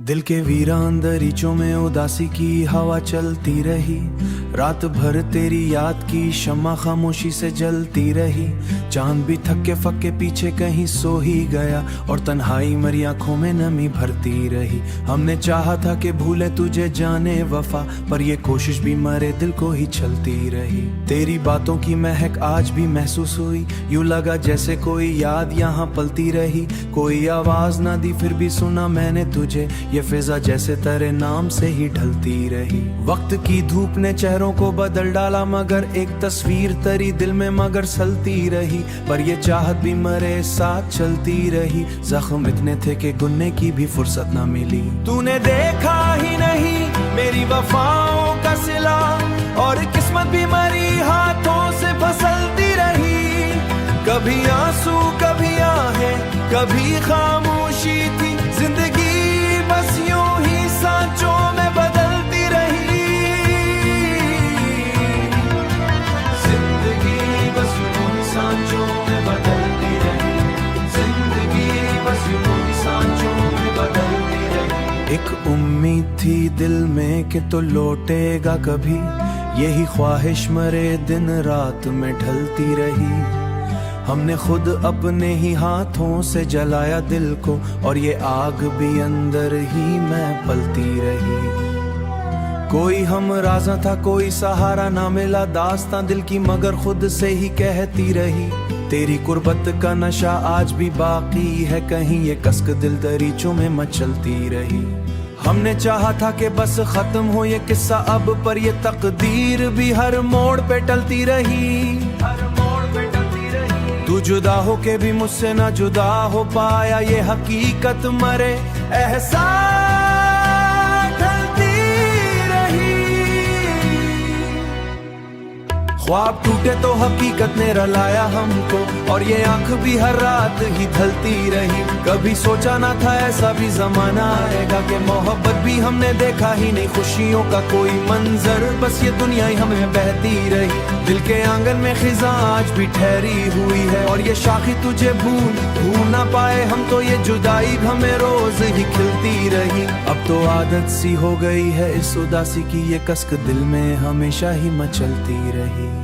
दिल के वीरान दरीचों में उदासी की हवा चलती रही। रात भर तेरी याद की शम्मा खामोशी से जलती रही। चांद भी थके फके पीछे कहीं सो ही गया और तन्हाई मरी आंखों में नमी भरती रही। हमने चाहा था कि भूले तुझे जाने वफा, पर ये कोशिश भी मरे दिल को ही चलती रही। तेरी बातों की महक आज भी महसूस हुई, यूं लगा जैसे कोई याद यहाँ पलती रही। कोई आवाज ना दी फिर भी सुना मैंने तुझे, ये फिजा जैसे तेरे नाम से ही ढलती रही। वक्त की धूप ने चेहरों को बदल डाला, मगर एक तस्वीर तरी दिल में मगर सलती रही। पर ये चाहत भी मरे साथ चलती रही। जख्म इतने थे कि गुनने की भी फुर्सत ना मिली। तूने देखा ही नहीं मेरी वफाओं का सिला, और किस्मत भी मरी हाथों से फिसलती रही। कभी आंसू कभी आहें कभी खामोशी थी, जिंदगी बस यूं ही सांचों में बदलती रही। जिंदगी बस यूं ही सांचों में बदलती रही। जिंदगी बस यूं ही सांचों में बदलती रही। एक उम्मीद थी दिल में कि तो लौटेगा कभी, यही ख्वाहिश मरे दिन रात में ढलती रही। हमने खुद अपने ही हाथों से जलाया दिल को, और ये आग भी अंदर ही में पलती रही। कोई हम राजा था कोई सहारा ना मिला, दास्तां दिल की मगर खुद से ही कहती रही। तेरी कुर्बत का नशा आज भी बाकी है कहीं, ये कसक दिल दरीचों में मचलती रही। हमने चाहा था कि बस खत्म हो ये किस्सा अब, पर ये तकदीर भी हर मोड़ पे टलती रही। तू जुदा हो के भी मुझसे ना जुदा हो पाया, ये हकीकत मरे एहसास ढलती रही। ख्वाब टूटे तो हकीकत ने रुलाया हमको, और ये आंख भी हर रात ही ढलती रही। कभी सोचा ना था ऐसा भी जमाना आएगा, कि मोहब्बत भी हमने देखा ही नहीं, खुशियों का कोई मंजर बस ये दुनिया ही हमें बहती रही। दिल के आंगन में खिजा आज भी ठहरी हुई है, और ये शाखी तुझे भूल ना पाए हम, तो ये जुदाई हमें रोज ही खिलती रही। अब तो आदत सी हो गई है इस उदासी की, ये कसक दिल में हमेशा ही मचलती रही।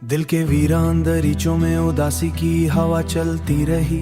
दिल के वीरान दरीचों में उदासी की हवा चलती रही,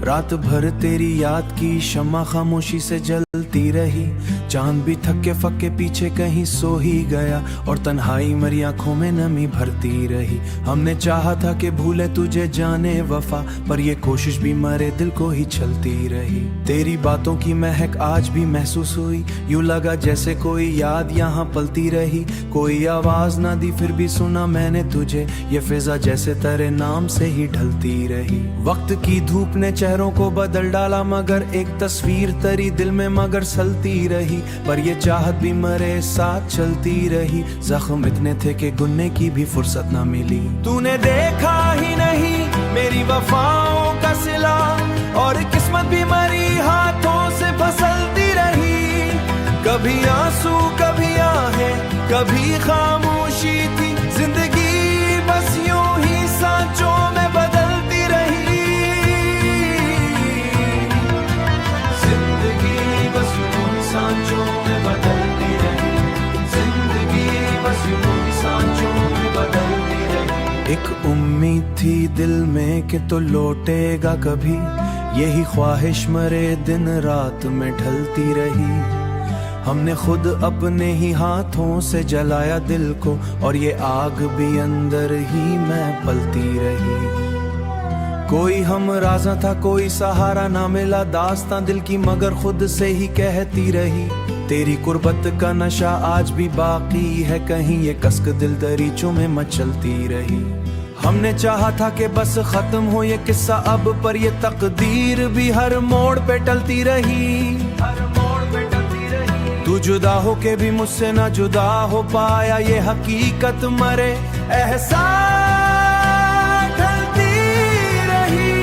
रात भर तेरी याद की शम्मा खामोशी से जलती रही। चांद भी थके फके पीछे कहीं सो ही गया, और तन्हाई मरी आंखों में नमी भरती रही। हमने चाहा था कि भूले तुझे जाने वफा, पर ये कोशिश भी मरे दिल को ही चलती रही। तेरी बातों की महक आज भी महसूस हुई, यूं लगा जैसे कोई याद यहाँ पलती रही। कोई आवाज ना दी फिर भी सुना मैंने तुझे, ये फिजा जैसे तेरे नाम से ही ढलती रही। वक्त की धूप ने चेहरों को बदल डाला, मगर एक तस्वीर तेरी दिल में मगर सलती रही। पर ये चाहत भी मरे साथ चलती रही, जख्म इतने थे कि गुनने की भी फुर्सत ना मिली। तूने देखा ही नहीं मेरी वफाओं का सिला, और किस्मत भी मरी हाथों से फिसलती रही। कभी आंसू कभी आहें कभी खामोशी थी, जिंदगी बस यूं ही सांचों में बदलती रही। जिंदगी बस यूं ही सांचों में बदलती रही। जिंदगी बस यूं ही सांचों में बदलती रही। एक उम्मीद थी दिल में कि तो लौटेगा कभी, यही ख्वाहिश मरे दिन रात में ढलती रही। हमने खुद अपने ही हाथों से जलाया दिल को, और ये आग भी अंदर ही में पलती रही। कोई हम राजा था कोई सहारा ना मिला, दास्तां दिल की मगर खुद से ही कहती रही। तेरी कुर्बत का नशा आज भी बाकी है कहीं, ये कसक दिल दरीचों में मचलती रही। हमने चाहा था कि बस खत्म हो ये किस्सा अब, पर ये तकदीर भी हर मोड़ पे टलती रही। तू जुदा हो के भी मुझसे ना जुदा हो पाया, ये हकीकत मरे एहसास ढलती रही।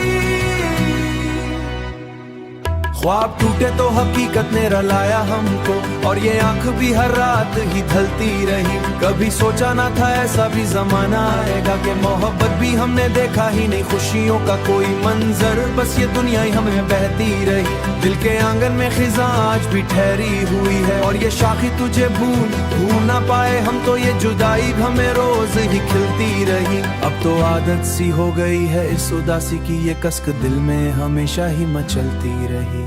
ख्वाब टूटे तो हकीकत ने रुलाया हमको, और ये आंख भी हर रात ही ढलती रही। कभी सोचा ना था ऐसा भी जमाना आएगा, कि मोहब्बत भी हमने देखा ही नहीं, खुशियों का कोई मंजर बस ये दुनिया ही हमें बहती रही। दिल के आंगन में खिजा आज भी ठहरी हुई है, और ये शाखी तुझे भूल ना पाए हम, तो ये जुदाई हमें रोज ही खिलती रही। अब तो आदत सी हो गई है इस उदासी की, ये कसक दिल में हमेशा ही मचलती रही।